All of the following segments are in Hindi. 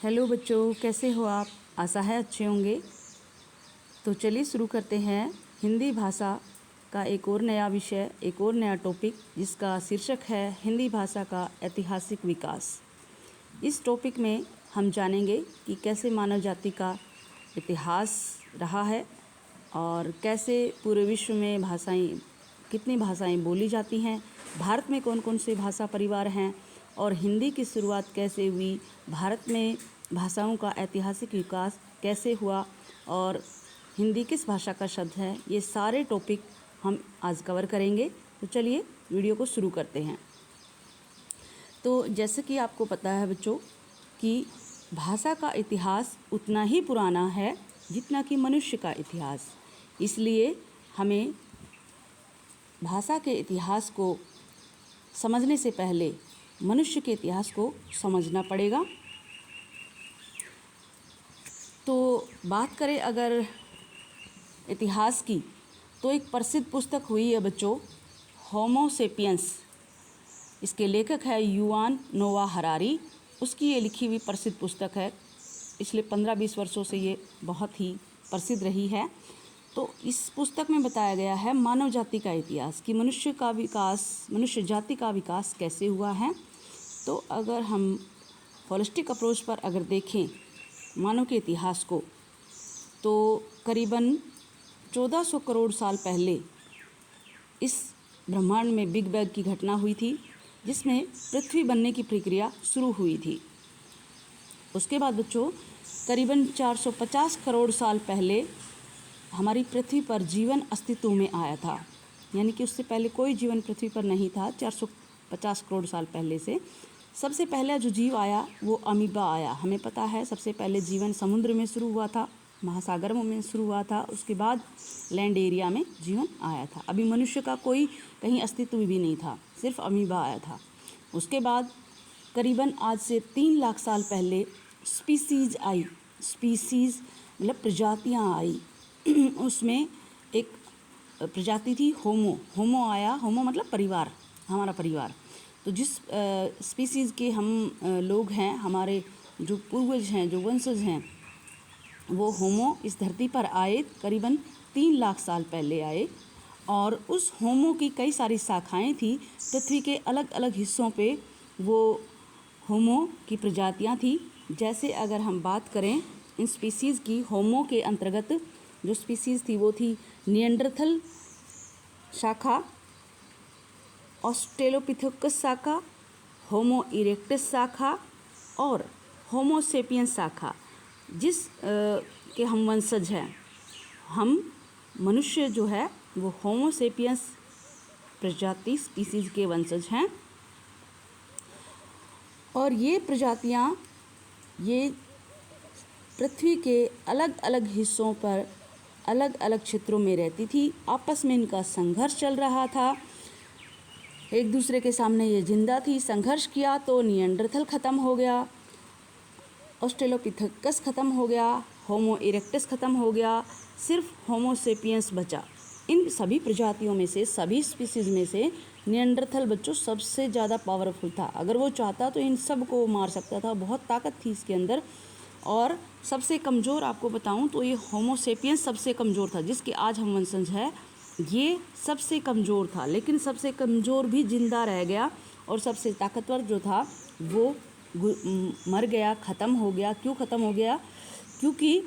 हेलो बच्चों, कैसे हो आप? आशा है अच्छे होंगे। तो चलिए शुरू करते हैं हिंदी भाषा का एक और नया विषय, एक और नया टॉपिक, जिसका शीर्षक है हिंदी भाषा का ऐतिहासिक विकास। इस टॉपिक में हम जानेंगे कि कैसे मानव जाति का इतिहास रहा है और कैसे पूरे विश्व में कितनी भाषाएं बोली जाती हैं, भारत में कौन कौन से भाषा परिवार हैं और हिंदी की शुरुआत कैसे हुई, भारत में भाषाओं का ऐतिहासिक विकास कैसे हुआ और हिंदी किस भाषा का शब्द है। ये सारे टॉपिक हम आज कवर करेंगे। तो चलिए वीडियो को शुरू करते हैं। तो जैसे कि आपको पता है बच्चों कि भाषा का इतिहास उतना ही पुराना है जितना कि मनुष्य का इतिहास। इसलिए हमें भाषा के इतिहास को समझने से पहले मनुष्य के इतिहास को समझना पड़ेगा। तो बात करें अगर इतिहास की, तो एक प्रसिद्ध पुस्तक हुई है बच्चों, होमो सेपियंस। इसके लेखक है युवान नोआ हरारी। उसकी ये लिखी हुई प्रसिद्ध पुस्तक है। पिछले 15-20 वर्षों से ये बहुत ही प्रसिद्ध रही है। तो इस पुस्तक में बताया गया है मानव जाति का इतिहास, कि मनुष्य जाति का विकास कैसे हुआ है। तो अगर हम होलिस्टिक अप्रोच पर अगर देखें मानव के इतिहास को, तो करीबन 1400 करोड़ साल पहले इस ब्रह्मांड में बिग बैंग की घटना हुई थी, जिसमें पृथ्वी बनने की प्रक्रिया शुरू हुई थी। उसके बाद बच्चों करीबन 450 करोड़ साल पहले हमारी पृथ्वी पर जीवन अस्तित्व में आया था। यानी कि उससे पहले कोई जीवन पृथ्वी पर नहीं था। 450 करोड़ साल पहले से सबसे पहला जो जीव आया वो अमीबा आया। हमें पता है सबसे पहले जीवन समुद्र में शुरू हुआ था, महासागरों में शुरू हुआ था। उसके बाद लैंड एरिया में जीवन आया था। अभी मनुष्य का कोई कहीं अस्तित्व भी नहीं था, सिर्फ अमीबा आया था। उसके बाद करीबन आज से 3 लाख साल पहले स्पीसीज आई। स्पीसीज मतलब प्रजातियाँ आई। उसमें एक प्रजाति थी होमो आया। होमो मतलब परिवार, हमारा परिवार। तो जिस स्पीसीज़ के हम लोग हैं, हमारे जो पूर्वज हैं, जो वंशज हैं, वो होमो इस धरती पर आए करीबन 3 लाख साल पहले आए। और उस होमो की कई सारी शाखाएं थी। पृथ्वी के अलग अलग हिस्सों पे वो होमो की प्रजातियां थी। जैसे अगर हम बात करें इन स्पीसीज़ की, होमो के अंतर्गत जो स्पीसीज़ थी वो थी निएंडरथल शाखा, ऑस्ट्रेलोपिथेकस शाखा, होमो इरेक्टस शाखा और होमो सेपियंस शाखा, जिस के हम वंशज हैं। हम मनुष्य जो है वो होमो सेपियंस प्रजाति स्पीसीज़ के वंशज हैं। और ये प्रजातियां ये पृथ्वी के अलग अलग हिस्सों पर अलग अलग क्षेत्रों में रहती थी। आपस में इनका संघर्ष चल रहा था, एक दूसरे के सामने ये जिंदा थी। संघर्ष किया तो निएंडरथल ख़त्म हो गया, ऑस्ट्रेलोपिथेकस ख़त्म हो गया, होमो इरेक्टस ख़त्म हो गया, सिर्फ होमो सेपियंस बचा। इन सभी प्रजातियों में से, सभी स्पीसीज़ में से निएंडरथल बच्चों सबसे ज़्यादा पावरफुल था। अगर वो चाहता तो इन सब को मार सकता था, बहुत ताकत थी इसके अंदर। और सबसे कमज़ोर आपको बताऊं तो ये होमो सेपियंस सबसे कमज़ोर था, जिसके आज हम वंशज हैं। ये सबसे कमज़ोर था, लेकिन सबसे कमज़ोर भी जिंदा रह गया। और सबसे ताकतवर जो था वो मर गया, ख़त्म हो गया। क्यों ख़त्म हो गया? क्योंकि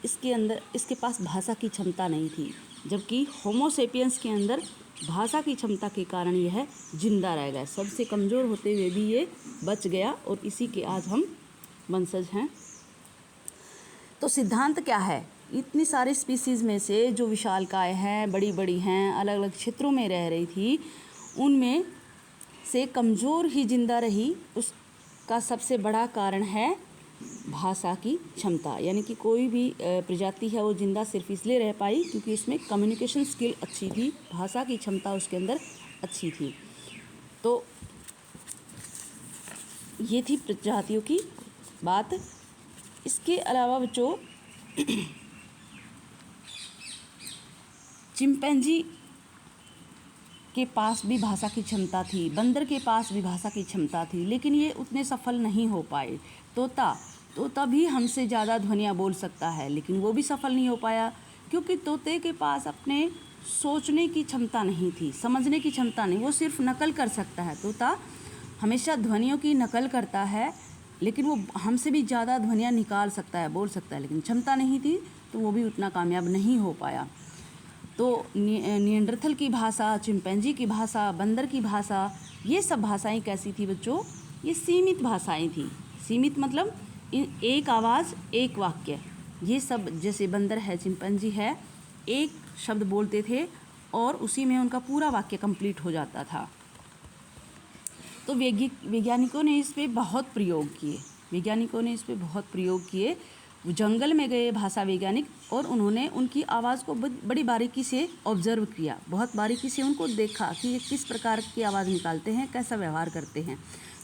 इसके पास भाषा की क्षमता नहीं थी, जबकि होमो सेपियंस के अंदर भाषा की क्षमता के कारण यह जिंदा रह गया। सबसे कमज़ोर होते हुए भी ये बच गया और इसी के आज हम वंशज हैं। तो सिद्धांत क्या है? इतनी सारी स्पीसीज़ में से जो विशालकाय हैं, बड़ी बड़ी हैं, अलग अलग क्षेत्रों में रह रही थी, उनमें से कमज़ोर ही जिंदा रही। उसका सबसे बड़ा कारण है भाषा की क्षमता। यानी कि कोई भी प्रजाति है वो जिंदा सिर्फ इसलिए रह पाई क्योंकि उसमें कम्युनिकेशन स्किल अच्छी थी, भाषा की क्षमता उसके अंदर अच्छी थी। तो ये थी प्रजातियों की बात। इसके अलावा बच्चों चिंपैंजी के पास भी भाषा की क्षमता थी, बंदर के पास भी भाषा की क्षमता थी, लेकिन ये उतने सफल नहीं हो पाए। तोता तो तभी हमसे ज़्यादा ध्वनियाँ बोल सकता है, लेकिन वो भी सफल नहीं हो पाया क्योंकि तोते के पास अपने सोचने की क्षमता नहीं थी, समझने की क्षमता नहीं, वो सिर्फ नकल कर सकता है। तोता हमेशा ध्वनियों की नकल करता है, लेकिन वो हमसे भी ज़्यादा ध्वनियाँ निकाल सकता है, बोल सकता है, लेकिन क्षमता नहीं थी, तो वो भी उतना कामयाब नहीं हो पाया। तो निएंडरथल की भाषा, चिंपैंजी की भाषा, बंदर की भाषा, ये सब भाषाएं कैसी थी बच्चों? ये सीमित भाषाएं थी। सीमित मतलब एक आवाज़ एक वाक्य। ये सब जैसे बंदर है, चिंपैंजी है, एक शब्द बोलते थे और उसी में उनका पूरा वाक्य कंप्लीट हो जाता था। तो वैज्ञानिकों ने इस पे बहुत प्रयोग किए। वो जंगल में गए भाषा वैज्ञानिक और उन्होंने उनकी आवाज़ को बड़ी बारीकी से ऑब्जर्व किया, बहुत बारीकी से उनको देखा कि ये किस प्रकार की आवाज़ निकालते हैं, कैसा व्यवहार करते हैं।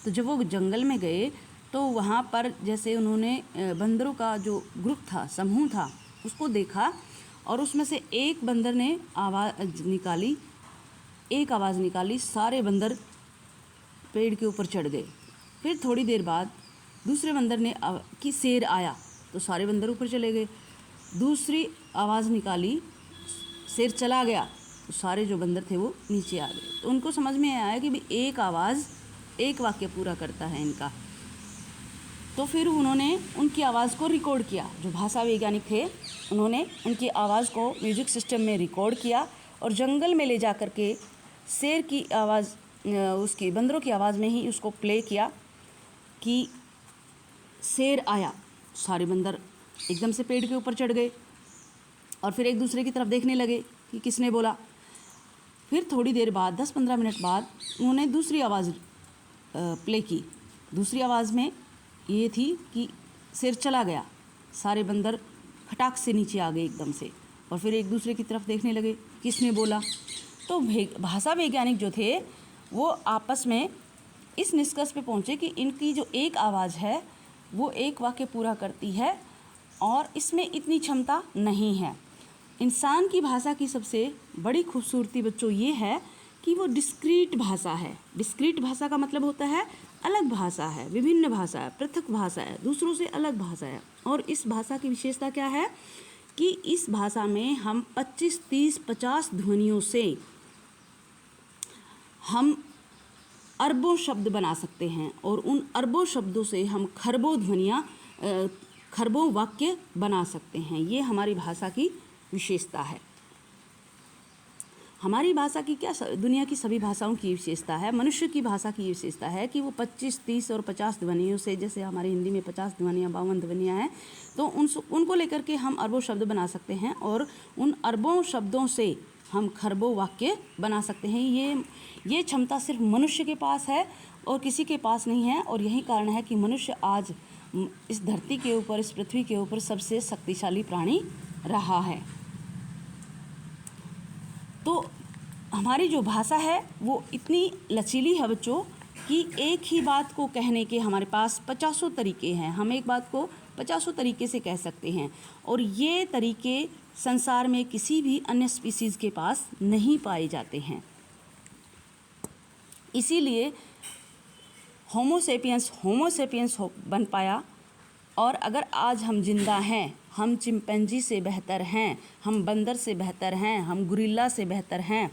तो जब वो जंगल में गए तो वहाँ पर जैसे उन्होंने बंदरों का जो ग्रुप था, समूह था, उसको देखा और उसमें से एक बंदर ने एक आवाज़ निकाली, सारे बंदर पेड़ के ऊपर चढ़ गए। फिर थोड़ी देर बाद दूसरे बंदर ने कि शेर आया, तो सारे बंदर ऊपर चले गए। दूसरी आवाज़ निकाली, शेर चला गया, तो सारे जो बंदर थे वो नीचे आ गए। तो उनको समझ में आया कि भाई एक आवाज़ एक वाक्य पूरा करता है इनका। तो फिर उन्होंने उनकी आवाज़ को रिकॉर्ड किया। जो भाषा वैज्ञानिक थे उन्होंने उनकी आवाज़ को म्यूजिक सिस्टम में रिकॉर्ड किया और जंगल में ले जा कर के शेर की आवाज़, उसकी बंदरों की आवाज़ में ही उसको प्ले किया कि शेर आया। सारे बंदर एकदम से पेड़ के ऊपर चढ़ गए और फिर एक दूसरे की तरफ देखने लगे कि किसने बोला। फिर थोड़ी देर बाद 10-15 मिनट बाद उन्होंने दूसरी आवाज़ प्ले की। दूसरी आवाज़ में ये थी कि शेर चला गया। सारे बंदर खटाक से नीचे आ गए एकदम से और फिर एक दूसरे की तरफ देखने लगे किसने बोला। तो भाषा वैज्ञानिक जो थे वो आपस में इस निष्कर्ष पे पहुँचे कि इनकी जो एक आवाज़ है वो एक वाक्य पूरा करती है और इसमें इतनी क्षमता नहीं है। इंसान की भाषा की सबसे बड़ी खूबसूरती बच्चों ये है कि वो डिस्क्रीट भाषा है। डिस्क्रीट भाषा का मतलब होता है अलग भाषा है, विभिन्न भाषा है, पृथक भाषा है, दूसरों से अलग भाषा है। और इस भाषा की विशेषता क्या है कि इस भाषा में हम 25, 30, 50 ध्वनियों से हम अरबों शब्द बना सकते हैं और उन अरबों शब्दों से हम खरबों वाक्य बना सकते हैं। ये हमारी भाषा की विशेषता है। हमारी भाषा की क्या दुनिया की सभी भाषाओं की विशेषता है, मनुष्य की भाषा की विशेषता है कि वो 25, 30 और 50 ध्वनियों से, जैसे हमारी हिंदी में 50 ध्वनियाँ, 52 ध्वनियाँ हैं, तो उनको लेकर के हम अरबों शब्द बना सकते हैं और उन अरबों शब्दों से हम खरबों वाक्य बना सकते हैं। ये क्षमता सिर्फ मनुष्य के पास है और किसी के पास नहीं है। और यही कारण है कि मनुष्य आज इस धरती के ऊपर, इस पृथ्वी के ऊपर सबसे शक्तिशाली प्राणी रहा है। तो हमारी जो भाषा है वो इतनी लचीली है बच्चों कि एक ही बात को कहने के हमारे पास 50 तरीके हैं। हम एक बात को 50 तरीके से कह सकते हैं और ये तरीके संसार में किसी भी अन्य स्पीसीज़ के पास नहीं पाए जाते हैं। इसीलिए होमो सेपियंस बन पाया। और अगर आज हम जिंदा हैं, हम चिंपैंजी से बेहतर हैं, हम बंदर से बेहतर हैं, हम गुरिल्ला से बेहतर हैं,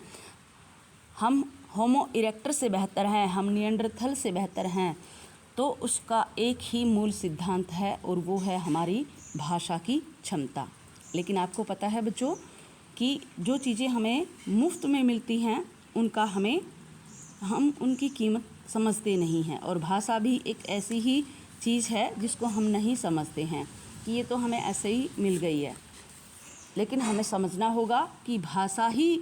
हम होमो इरेक्टर से बेहतर हैं, हम निएंडरथल से बेहतर हैं, तो उसका एक ही मूल सिद्धांत है और वो है हमारी भाषा की क्षमता। लेकिन आपको पता है बच्चों कि जो चीज़ें हमें मुफ्त में मिलती हैं हम उनकी कीमत समझते नहीं हैं। और भाषा भी एक ऐसी ही चीज़ है जिसको हम नहीं समझते हैं कि ये तो हमें ऐसे ही मिल गई है। लेकिन हमें समझना होगा कि भाषा ही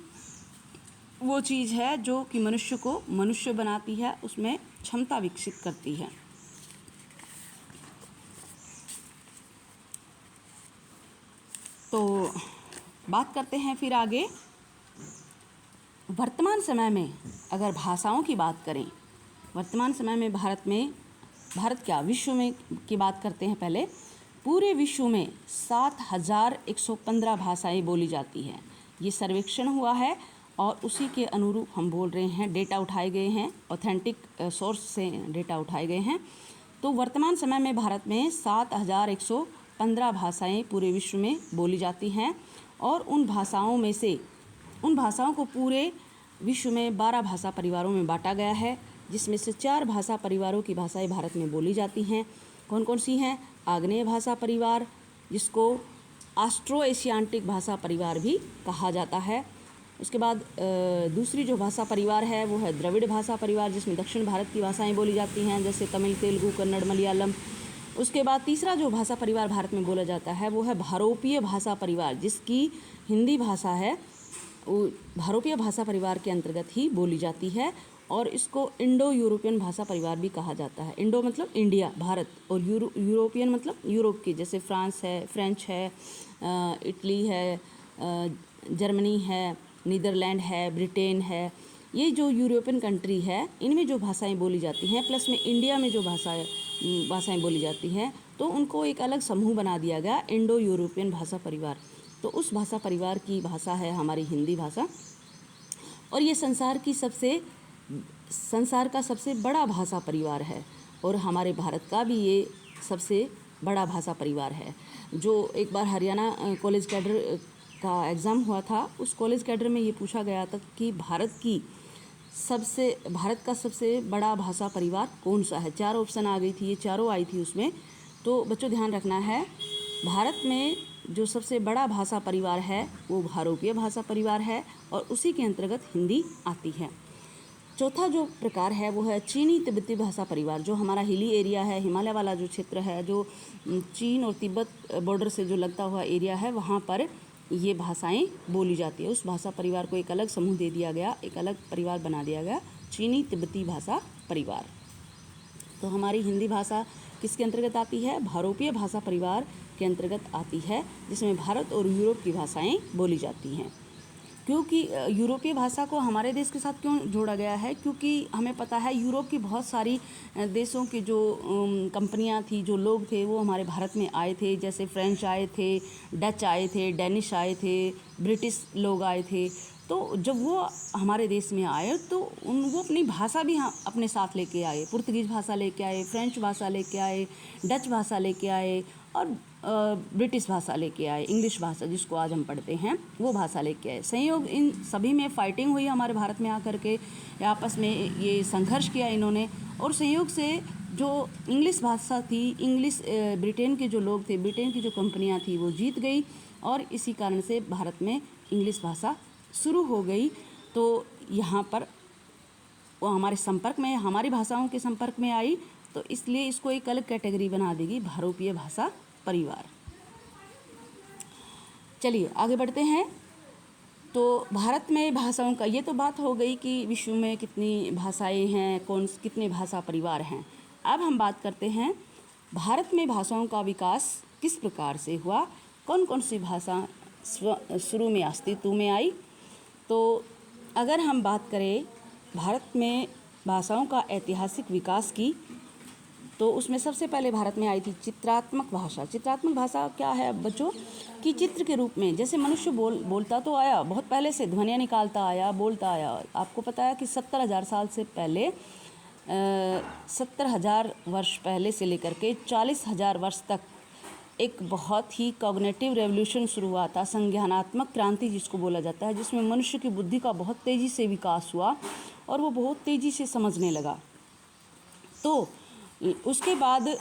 वो चीज़ है जो कि मनुष्य को मनुष्य बनाती है, उसमें क्षमता विकसित करती है। तो बात करते हैं फिर आगे। वर्तमान समय में अगर भाषाओं की बात करें, वर्तमान समय में विश्व में की बात करते हैं पहले। पूरे विश्व में 7,115 भाषाएं बोली जाती हैं। ये सर्वेक्षण हुआ है और उसी के अनुरूप हम बोल रहे हैं। डेटा उठाए गए हैं, ऑथेंटिक सोर्स से डेटा उठाए गए हैं तो वर्तमान समय में भारत में 7,115 भाषाएं पूरे विश्व में बोली जाती हैं और उन भाषाओं को पूरे विश्व में 12 भाषा परिवारों में बांटा गया है, जिसमें से 4 भाषा परिवारों की भाषाएं भारत में बोली जाती हैं। कौन कौन सी हैं? आग्नेय भाषा परिवार, जिसको ऑस्ट्रो एशियाटिक भाषा परिवार भी कहा जाता है। उसके बाद दूसरी जो भाषा परिवार है वो है द्रविड़ भाषा परिवार, जिसमें दक्षिण भारत की भाषाएं बोली जाती हैं, जैसे तमिल, तेलुगु, कन्नड़, मलयालम। उसके बाद तीसरा जो भाषा परिवार भारत में बोला जाता है वो है भारोपीय भाषा परिवार, जिसकी हिंदी भाषा है वो भारोपीय भाषा परिवार के अंतर्गत ही बोली जाती है और इसको इंडो यूरोपियन भाषा परिवार भी कहा जाता है। इंडो मतलब इंडिया, भारत, और यूरोपियन मतलब यूरोप की, जैसे फ्रांस है, फ्रेंच है, इटली है, जर्मनी है, नीदरलैंड है, ब्रिटेन है। ये जो यूरोपियन कंट्री है इनमें जो भाषाएं बोली जाती हैं, प्लस में इंडिया में जो भाषाएं बोली जाती हैं, तो उनको एक अलग समूह बना दिया गया, इंडो यूरोपियन भाषा परिवार। तो उस भाषा परिवार की भाषा है हमारी हिंदी भाषा, और ये संसार का सबसे बड़ा भाषा परिवार है और हमारे भारत का भी ये सबसे बड़ा भाषा परिवार है। जो एक बार हरियाणा कॉलेज कैडर का एग्ज़ाम हुआ था, उस कॉलेज कैडर में ये पूछा गया था कि भारत का सबसे बड़ा भाषा परिवार कौन सा है। 4 ऑप्शन आ गई थी, ये चारों आई थी उसमें। तो बच्चों ध्यान रखना है, भारत में जो सबसे बड़ा भाषा परिवार है वो भारोपीय भाषा परिवार है और उसी के अंतर्गत हिंदी आती है। चौथा जो प्रकार है वो है चीनी तिब्बती भाषा परिवार। जो हमारा हिली एरिया है, हिमालय वाला जो क्षेत्र है, जो चीन और तिब्बत बॉर्डर से जो लगता हुआ एरिया है, वहाँ पर ये भाषाएं बोली जाती है। उस भाषा परिवार को एक अलग समूह दे दिया गया, एक अलग परिवार बना दिया गया, चीनी तिब्बती भाषा परिवार। तो हमारी हिंदी भाषा किसके अंतर्गत आती है? भारोपीय भाषा परिवार के अंतर्गत आती है, जिसमें भारत और यूरोप की भाषाएं बोली जाती हैं। क्योंकि यूरोपीय भाषा को हमारे देश के साथ क्यों जोड़ा गया है? क्योंकि हमें पता है यूरोप की बहुत सारी देशों की जो कंपनियां थी, जो लोग थे, वो हमारे भारत में आए थे। जैसे फ्रेंच आए थे, डच आए थे, डेनिश आए थे, ब्रिटिश लोग आए थे। तो जब वो हमारे देश में आए तो वो अपनी भाषा भी अपने साथ लेके आए। पुर्तगीज़ भाषा लेके आए, फ्रेंच भाषा लेके आए, डच भाषा लेके आए और ब्रिटिश भाषा लेके आए, इंग्लिश भाषा जिसको आज हम पढ़ते हैं वो भाषा लेके आए। संयोग इन सभी में फाइटिंग हुई हमारे भारत में आकर के, आपस में ये संघर्ष किया इन्होंने, और संयोग से जो इंग्लिश भाषा थी, ब्रिटेन के जो लोग थे, ब्रिटेन की जो कंपनियां थी, वो जीत गई और इसी कारण से भारत में इंग्लिश भाषा शुरू हो गई। तो यहाँ पर वो हमारी भाषाओं के संपर्क में आई, तो इसलिए इसको एक अलग कैटेगरी बना देगी, भारोपीय भाषा परिवार। चलिए आगे बढ़ते हैं। तो भारत में भाषाओं का ये तो बात हो गई कि विश्व में कितनी भाषाएं हैं, कितने भाषा परिवार हैं। अब हम बात करते हैं भारत में भाषाओं का विकास किस प्रकार से हुआ, कौन कौन सी भाषा शुरू में अस्तित्व में आई। तो अगर हम बात करें भारत में भाषाओं का ऐतिहासिक विकास की, तो उसमें सबसे पहले भारत में आई थी चित्रात्मक भाषा। चित्रात्मक भाषा क्या है बच्चों? कि चित्र के रूप में, जैसे मनुष्य बोलता तो आया, बहुत पहले से ध्वनियाँ निकालता आया, बोलता आया। आपको पता है कि 70,000 साल से पहले 70,000 वर्ष पहले से लेकर के 40,000 वर्ष तक एक बहुत ही कॉग्निटिव रेवोल्यूशन शुरू हुआ था, संज्ञानात्मक क्रांति जिसको बोला जाता है, जिसमें मनुष्य की बुद्धि का बहुत तेज़ी से विकास हुआ और वो बहुत तेज़ी से समझने लगा। तो उसके बाद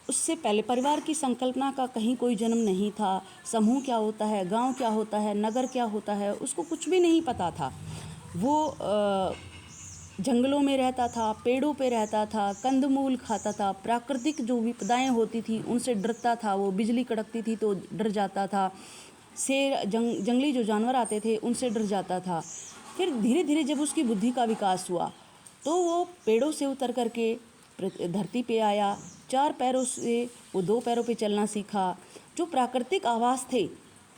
उससे पहले परिवार की संकल्पना का कहीं कोई जन्म नहीं था। समूह क्या होता है, गांव क्या होता है, नगर क्या होता है, उसको कुछ भी नहीं पता था। वो जंगलों में रहता था, पेड़ों पे रहता था, कंदमूल खाता था, प्राकृतिक जो विपदाएं होती थी उनसे डरता था। वो बिजली कड़कती थी तो डर जाता था, शेर जंगली जो जानवर आते थे उनसे डर जाता था। फिर धीरे धीरे जब उसकी बुद्धि का विकास हुआ तो वो पेड़ों से उतर करके धरती पे आया। 4 पैरों से वो 2 पैरों पे चलना सीखा। जो प्राकृतिक आवास थे,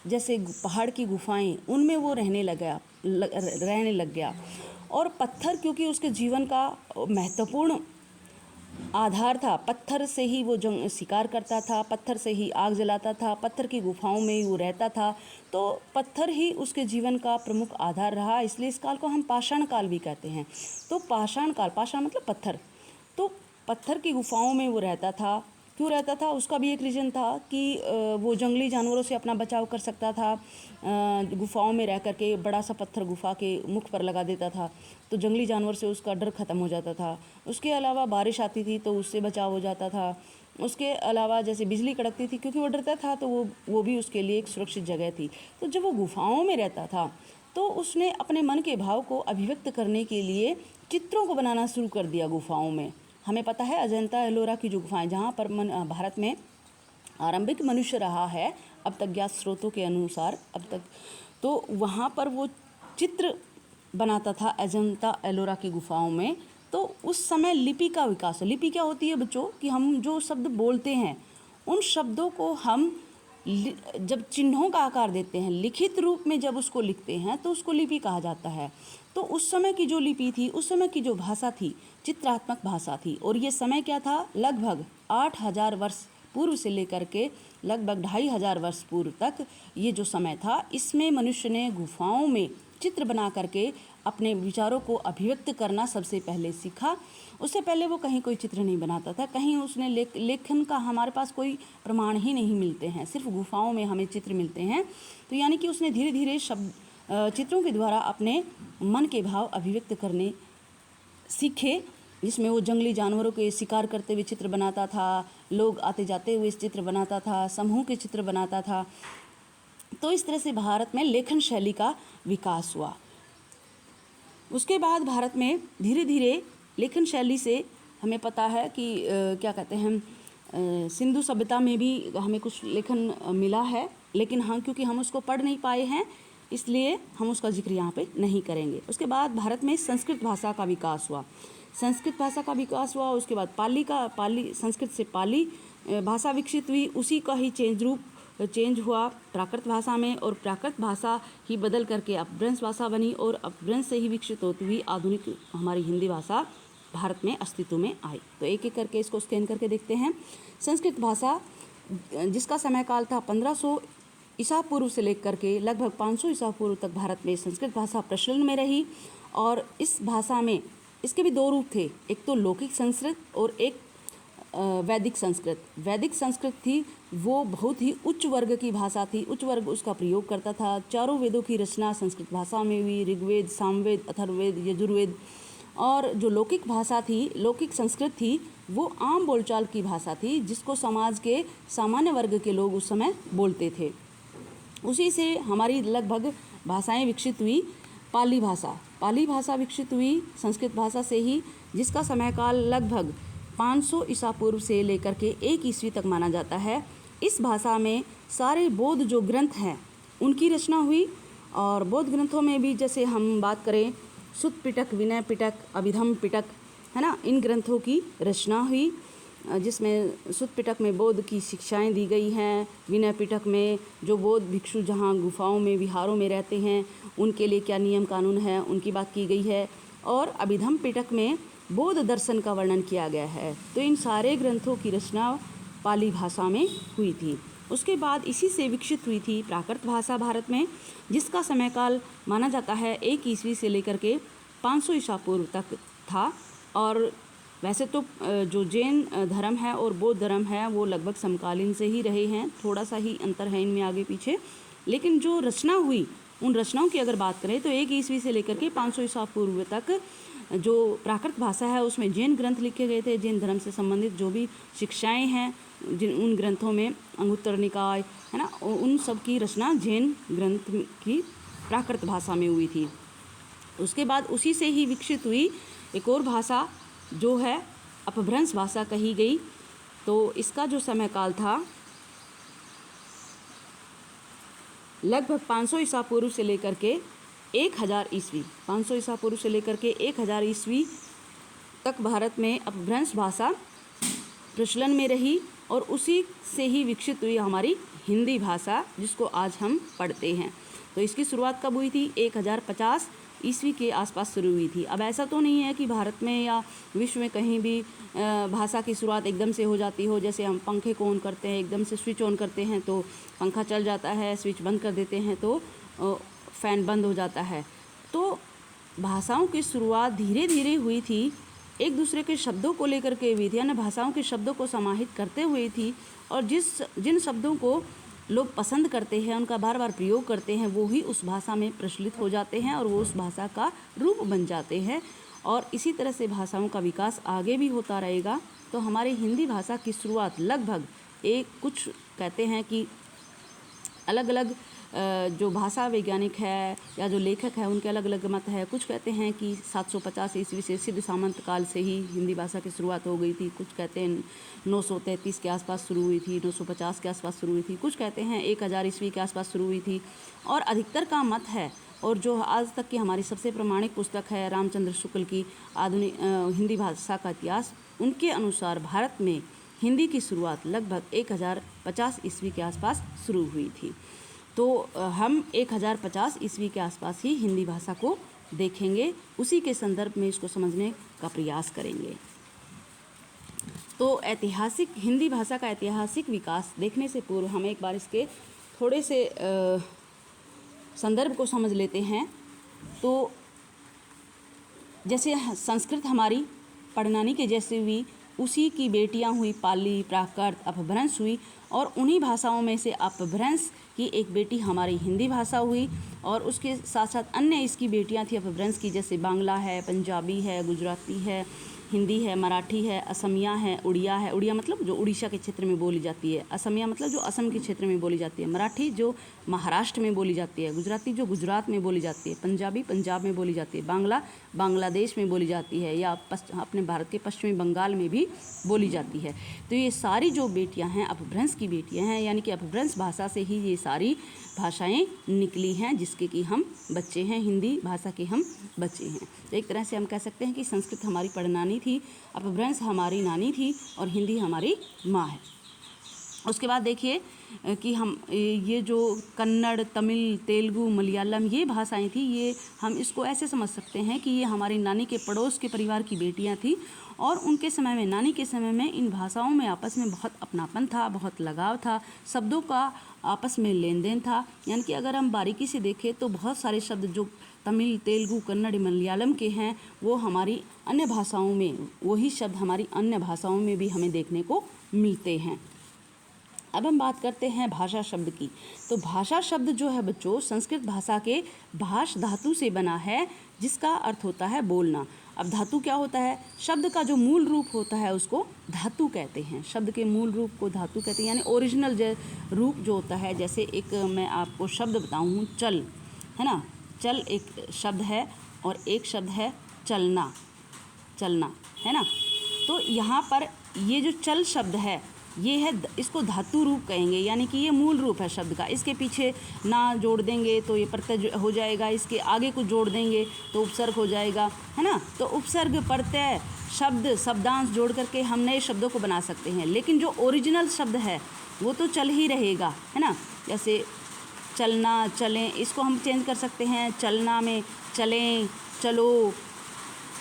जैसे पहाड़ की गुफाएं, उनमें वो रहने लग गया। और पत्थर, क्योंकि उसके जीवन का महत्वपूर्ण आधार था, पत्थर से ही वो शिकार करता था, पत्थर से ही आग जलाता था, पत्थर की गुफाओं में वो रहता था, तो पत्थर ही उसके जीवन का प्रमुख आधार रहा। इसलिए इस काल को हम पाषाण काल भी कहते हैं। तो पाषाण काल, पाषाण मतलब पत्थर, तो पत्थर की गुफाओं में वो रहता था। क्यों रहता था? उसका भी एक रीज़न था कि वो जंगली जानवरों से अपना बचाव कर सकता था। गुफाओं में रह कर के बड़ा सा पत्थर गुफा के मुख पर लगा देता था, तो जंगली जानवर से उसका डर ख़त्म हो जाता था। उसके अलावा बारिश आती थी तो उससे बचाव हो जाता था। उसके अलावा जैसे बिजली कड़कती थी, क्योंकि वो डरता था, तो वो भी उसके लिए एक सुरक्षित जगह थी। तो जब वो गुफाओं में रहता था तो उसने अपने मन के भाव को अभिव्यक्त करने के लिए चित्रों को बनाना शुरू कर दिया गुफाओं में। हमें पता है अजंता एलोरा की जो गुफाएं, जहाँ पर भारत में आरंभिक मनुष्य रहा है अब तक ज्ञात स्रोतों के अनुसार अब तक, तो वहाँ पर वो चित्र बनाता था अजंता एलोरा की गुफाओं में। तो उस समय लिपि का विकास। लिपि क्या होती है बच्चों? कि हम जो शब्द बोलते हैं उन शब्दों को हम जब चिन्हों का आकार देते हैं, लिखित रूप में जब उसको लिखते हैं तो उसको लिपि कहा जाता है। तो उस समय की जो लिपि थी, उस समय की जो भाषा थी, चित्रात्मक भाषा थी। और ये समय क्या था? लगभग 8000 वर्ष पूर्व से लेकर के लगभग 2500 वर्ष पूर्व तक ये जो समय था, इसमें मनुष्य ने गुफाओं में चित्र बना करके अपने विचारों को अभिव्यक्त करना सबसे पहले सीखा। उससे पहले वो कहीं कोई चित्र नहीं बनाता था, कहीं उसने लेखन का हमारे पास कोई प्रमाण ही नहीं मिलते हैं, सिर्फ गुफाओं में हमें चित्र मिलते हैं। तो यानी कि उसने धीरे धीरे चित्रों के द्वारा अपने मन के भाव अभिव्यक्त करने सीखे, जिसमें वो जंगली जानवरों के शिकार करते हुए चित्र बनाता था, लोग आते जाते हुए चित्र बनाता था, समूह के चित्र बनाता था। तो इस तरह से भारत में लेखन शैली का विकास हुआ। उसके बाद भारत में धीरे धीरे लेखन शैली से हमें पता है कि क्या कहते हैं, सिंधु सभ्यता में भी हमें कुछ लेखन मिला है, लेकिन हाँ क्योंकि हम उसको पढ़ नहीं पाए हैं इसलिए हम उसका जिक्र यहाँ पे नहीं करेंगे। उसके बाद भारत में संस्कृत भाषा का विकास हुआ। संस्कृत भाषा का विकास हुआ। उसके बाद पाली संस्कृत से पाली भाषा विकसित हुई। उसी का ही चेंज हुआ प्राकृत भाषा में, और प्राकृत भाषा ही बदल करके अपभ्रंश भाषा बनी, और अपभ्रंश से ही विकसित होती हुई आधुनिक हमारी हिंदी भाषा भारत में अस्तित्व में आई। तो एक एक करके इसको स्कैन करके देखते हैं। संस्कृत भाषा जिसका समय काल था 1500 ईसा पूर्व से लेकर के लगभग 500 ईसा पूर्व तक भारत में संस्कृत भाषा प्रचलन में रही। और इस भाषा में इसके भी दो रूप थे, एक तो लौकिक संस्कृत और एक वैदिक संस्कृत। वैदिक संस्कृत थी वो बहुत ही उच्च वर्ग की भाषा थी, उच्च वर्ग उसका प्रयोग करता था। चारों वेदों की रचना संस्कृत भाषा में हुई, ऋग्वेद, सामवेद, अथर्ववेद, यजुर्वेद। और जो लौकिक भाषा थी, लौकिक संस्कृत थी, वो आम बोलचाल की भाषा थी जिसको समाज के सामान्य वर्ग के लोग उस समय बोलते थे। उसी से हमारी लगभग भाषाएं विकसित हुई। पाली भाषा विकसित हुई संस्कृत भाषा से ही, जिसका समय काल लगभग 500 ईसा पूर्व से लेकर के 1 ईस्वी तक माना जाता है। इस भाषा में सारे बौद्ध जो ग्रंथ हैं उनकी रचना हुई। और बौद्ध ग्रंथों में भी जैसे हम बात करें सुत्त पिटक, विनय पिटक, अभिधम पिटक, है ना, इन ग्रंथों की रचना हुई, जिसमें सुत्त पिटक में बौद्ध की शिक्षाएं दी गई हैं। विनय पिटक में जो बौद्ध भिक्षु जहाँ गुफाओं में विहारों में रहते हैं उनके लिए क्या नियम कानून है उनकी बात की गई है। और अभिधम पिटक में बौद्ध दर्शन का वर्णन किया गया है। तो इन सारे ग्रंथों की रचना पाली भाषा में हुई थी। उसके बाद इसी से विकसित हुई थी प्राकृत भाषा भारत में, जिसका समय काल माना जाता है 1 ईस्वी से लेकर के 500 ईसा पूर्व तक था। और वैसे तो जो जैन धर्म है और बौद्ध धर्म है वो लगभग समकालीन से ही रहे हैं, थोड़ा सा ही अंतर है इनमें आगे पीछे। लेकिन जो रचना हुई उन रचनाओं की अगर बात करें तो 1 ईस्वी से लेकर के 500 ईसा पूर्व तक जो प्राकृत भाषा है उसमें जैन ग्रंथ लिखे गए थे। जैन धर्म से संबंधित जो भी शिक्षाएं हैं उन ग्रंथों में, अंगुत्तर निकाय, है ना, उन सब की रचना जैन ग्रंथ की प्राकृत भाषा में हुई थी। उसके बाद उसी से ही विकसित हुई एक और भाषा जो है अपभ्रंश भाषा कही गई। तो इसका जो समय काल था लगभग 500 ईसा पूर्व से लेकर के 1000 ईस्वी, 500 ईसा पूर्व से लेकर के 1000 ईस्वी तक भारत में अपभ्रंश भाषा प्रचलन में रही। और उसी से ही विकसित हुई हमारी हिंदी भाषा जिसको आज हम पढ़ते हैं। तो इसकी शुरुआत कब हुई थी? 1050 ईस्वी के आसपास शुरू हुई थी। अब ऐसा तो नहीं है कि भारत में या विश्व में कहीं भी भाषा की शुरुआत एकदम से हो जाती हो। जैसे हम पंखे को ऑन करते हैं, एकदम से स्विच ऑन करते हैं तो पंखा चल जाता है, स्विच बंद कर देते हैं तो फ़ैन बंद हो जाता है। तो भाषाओं की शुरुआत धीरे धीरे हुई थी एक दूसरे के शब्दों को लेकर के भी थी, अन्य भाषाओं के शब्दों को समाहित करते हुए थी, और जिन शब्दों को लोग पसंद करते हैं, उनका बार बार प्रयोग करते हैं, वो ही उस भाषा में प्रचलित हो जाते हैं और वो उस भाषा का रूप बन जाते हैं। और इसी तरह से भाषाओं का विकास आगे भी होता रहेगा। तो हमारी हिंदी भाषा की शुरुआत लगभग कुछ कहते हैं कि अलग अलग जो भाषा वैज्ञानिक है या जो लेखक है उनके अलग अलग मत है। कुछ कहते हैं कि 750 ईस्वी से सिद्ध सामंत काल से ही हिंदी भाषा की शुरुआत हो गई थी। कुछ कहते हैं 933 के आसपास शुरू हुई थी, 950 के आसपास शुरू हुई थी। कुछ कहते हैं 1000 ईस्वी के आसपास शुरू हुई थी। और अधिकतर का मत है, और जो आज तक की हमारी सबसे प्रमाणिक पुस्तक है रामचंद्र शुक्ल की आधुनिक हिंदी भाषा का इतिहास, उनके अनुसार भारत में हिंदी की शुरुआत लगभग 1050 ईस्वी के आसपास शुरू हुई थी। तो हम 1050 ईस्वी के आसपास ही हिंदी भाषा को देखेंगे, उसी के संदर्भ में इसको समझने का प्रयास करेंगे। तो ऐतिहासिक हिंदी भाषा का ऐतिहासिक विकास देखने से पूर्व हम एक बार इसके थोड़े से संदर्भ को समझ लेते हैं। तो जैसे संस्कृत हमारी पढ़नानी के जैसे हुई, उसी की बेटियां हुई पाली, प्राकृत, अपभ्रंश हुई, और उन्हीं भाषाओं में से अपभ्रंश की एक बेटी हमारी हिंदी भाषा हुई। और उसके साथ साथ अन्य इसकी बेटियां थी अपभ्रंश की, जैसे बांग्ला है, पंजाबी है, गुजराती है, हिंदी है, मराठी है, असमिया है, उड़िया है। उड़िया मतलब जो उड़ीसा के क्षेत्र में बोली जाती है, असमिया मतलब जो असम के क्षेत्र में बोली जाती है, मराठी जो महाराष्ट्र में बोली जाती है, गुजराती जो गुजरात में बोली जाती है, पंजाबी पंजाब में बोली जाती है, बांग्ला बांग्लादेश में बोली जाती है, या अपने भारत के पश्चिमी बंगाल में भी बोली जाती है। तो ये सारी जो बेटियां हैं अपभ्रंश की बेटियां हैं, यानी कि अपभ्रंश भाषा से ही ये सारी भाषाएं निकली हैं, जिसके कि हम बच्चे हैं, हिंदी भाषा के हम बच्चे हैं। तो एक तरह से हम कह सकते हैं कि संस्कृत हमारी पढ़नानी थी, अपभ्रंश हमारी नानी थी, और हिंदी हमारी माँ है। उसके बाद देखिए कि हम ये जो कन्नड़, तमिल, तेलुगु, मलयालम ये भाषाएं थी, ये हम इसको ऐसे समझ सकते हैं कि ये हमारी नानी के पड़ोस के परिवार की बेटियां थी, और उनके समय में, नानी के समय में, इन भाषाओं में आपस में बहुत अपनापन था, बहुत लगाव था, शब्दों का आपस में लेन देन था। यानी कि अगर हम बारीकी से देखें तो बहुत सारे शब्द जो तमिल, तेलुगु, कन्नड़, मलयालम के हैं, वो हमारी अन्य भाषाओं में, वही शब्द हमारी अन्य भाषाओं में भी हमें देखने को मिलते हैं। अब हम बात करते हैं भाषा शब्द की। तो भाषा शब्द जो है बच्चों, संस्कृत भाषा के भाष धातु से बना है, जिसका अर्थ होता है बोलना। अब धातु क्या होता है? शब्द का जो मूल रूप होता है उसको धातु कहते हैं। शब्द के मूल रूप को धातु कहते हैं, यानी ओरिजिनल रूप जो होता है। जैसे एक मैं आपको शब्द बताऊँ, चल, है ना, चल एक शब्द है, और एक शब्द है चलना, चलना, है ना। तो यहाँ पर ये जो चल शब्द है, ये है, इसको धातु रूप कहेंगे, यानी कि ये मूल रूप है शब्द का। इसके पीछे ना जोड़ देंगे तो ये प्रत्यय हो जाएगा, इसके आगे कुछ जोड़ देंगे तो उपसर्ग हो जाएगा, है ना। तो उपसर्ग, प्रत्यय, शब्द, शब्दांश जोड़ करके हम नए शब्दों को बना सकते हैं, लेकिन जो ओरिजिनल शब्द है वो तो चल ही रहेगा, है ना। जैसे चलना, चलें, इसको हम चेंज कर सकते हैं, चलना में चलें, चलो,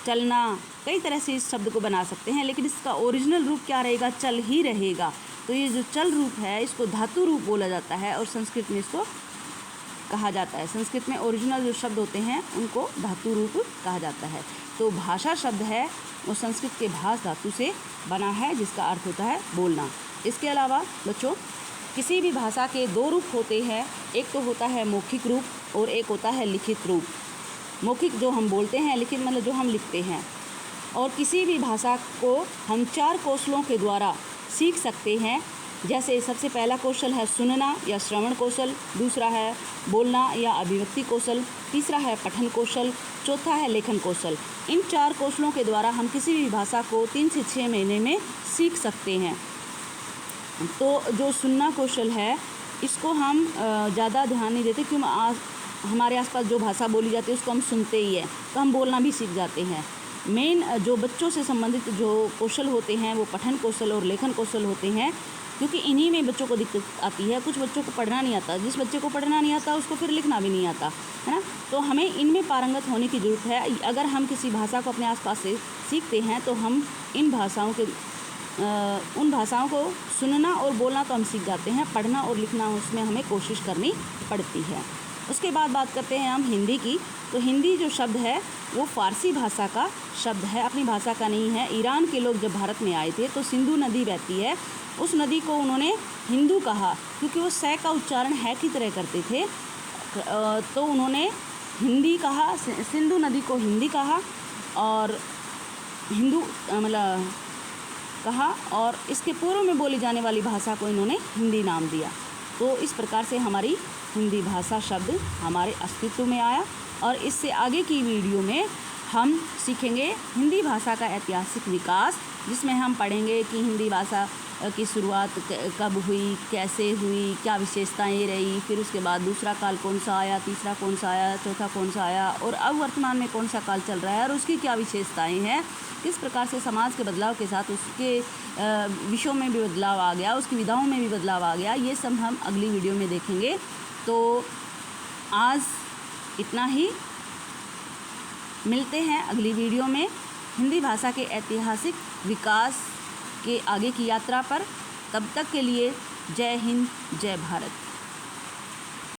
चलना, कई तरह से इस शब्द को बना सकते हैं, लेकिन इसका ओरिजिनल रूप क्या रहेगा? चल ही रहेगा। तो ये जो चल रूप है इसको धातु रूप बोला जाता है, और संस्कृत में इसको कहा जाता है, संस्कृत में ओरिजिनल जो शब्द होते हैं उनको धातु रूप कहा जाता है। तो भाषा शब्द है वो संस्कृत के भाष धातु से बना है, जिसका अर्थ होता है बोलना। इसके अलावा बच्चों, किसी भी भाषा के दो रूप होते हैं, एक तो होता है मौखिक रूप और एक होता है लिखित रूप। मौखिक जो हम बोलते हैं, लिखित मतलब जो हम लिखते हैं। और किसी भी भाषा को हम 4 कौशलों के द्वारा सीख सकते हैं। जैसे सबसे पहला कौशल है सुनना या श्रवण कौशल, दूसरा है बोलना या अभिव्यक्ति कौशल, तीसरा है पठन कौशल, चौथा है लेखन कौशल। इन 4 कौशलों के द्वारा हम किसी भी भाषा को 3 से 6 महीने में सीख सकते हैं। तो जो सुनना कौशल है, इसको हम ज़्यादा ध्यान नहीं देते, क्योंकि हमारे आसपास जो भाषा बोली जाती है उसको हम सुनते ही हैं, तो हम बोलना भी सीख जाते हैं। मेन जो बच्चों से संबंधित जो कौशल होते हैं वो पठन कौशल और लेखन कौशल होते हैं, क्योंकि इन्हीं में बच्चों को दिक्कत आती है। कुछ बच्चों को पढ़ना नहीं आता, जिस बच्चे को पढ़ना नहीं आता उसको फिर लिखना भी नहीं आता, है ना। तो हमें इनमें पारंगत होने की ज़रूरत है। अगर हम किसी भाषा को अपने आसपास से सीखते हैं तो हम इन भाषाओं के उन भाषाओं को सुनना और बोलना तो हम सीख जाते हैं, पढ़ना और लिखना उसमें हमें कोशिश करनी पड़ती है। उसके बाद बात करते हैं हम हिंदी की। तो हिंदी जो शब्द है वो फ़ारसी भाषा का शब्द है, अपनी भाषा का नहीं है। ईरान के लोग जब भारत में आए थे तो सिंधु नदी बहती है, उस नदी को उन्होंने हिंदू कहा, क्योंकि वो सै का उच्चारण है की तरह करते थे। तो उन्होंने हिंदी कहा, सिंधु नदी को हिंदी कहा और हिंदू मतलब कहा, और इसके पूर्व में बोली जाने वाली भाषा को इन्होंने हिंदी नाम दिया। तो इस प्रकार से हमारी हिंदी भाषा शब्द हमारे अस्तित्व में आया। और इससे आगे की वीडियो में हम सीखेंगे हिंदी भाषा का ऐतिहासिक विकास, जिसमें हम पढ़ेंगे कि हिंदी भाषा की शुरुआत कब हुई, कैसे हुई, क्या विशेषताएं रही, फिर उसके बाद दूसरा काल कौन सा आया, तीसरा कौन सा आया, चौथा कौन सा आया, और अब वर्तमान में कौन सा काल चल रहा है और उसकी क्या विशेषताएं हैं, किस प्रकार से समाज के बदलाव के साथ उसके विषयों में भी बदलाव आ गया, उसकी विधाओं में भी बदलाव आ गया। ये सब हम अगली वीडियो में देखेंगे। तो आज इतना ही, मिलते हैं अगली वीडियो में हिंदी भाषा के ऐतिहासिक विकास के आगे की यात्रा पर। तब तक के लिए जय हिंद, जय भारत।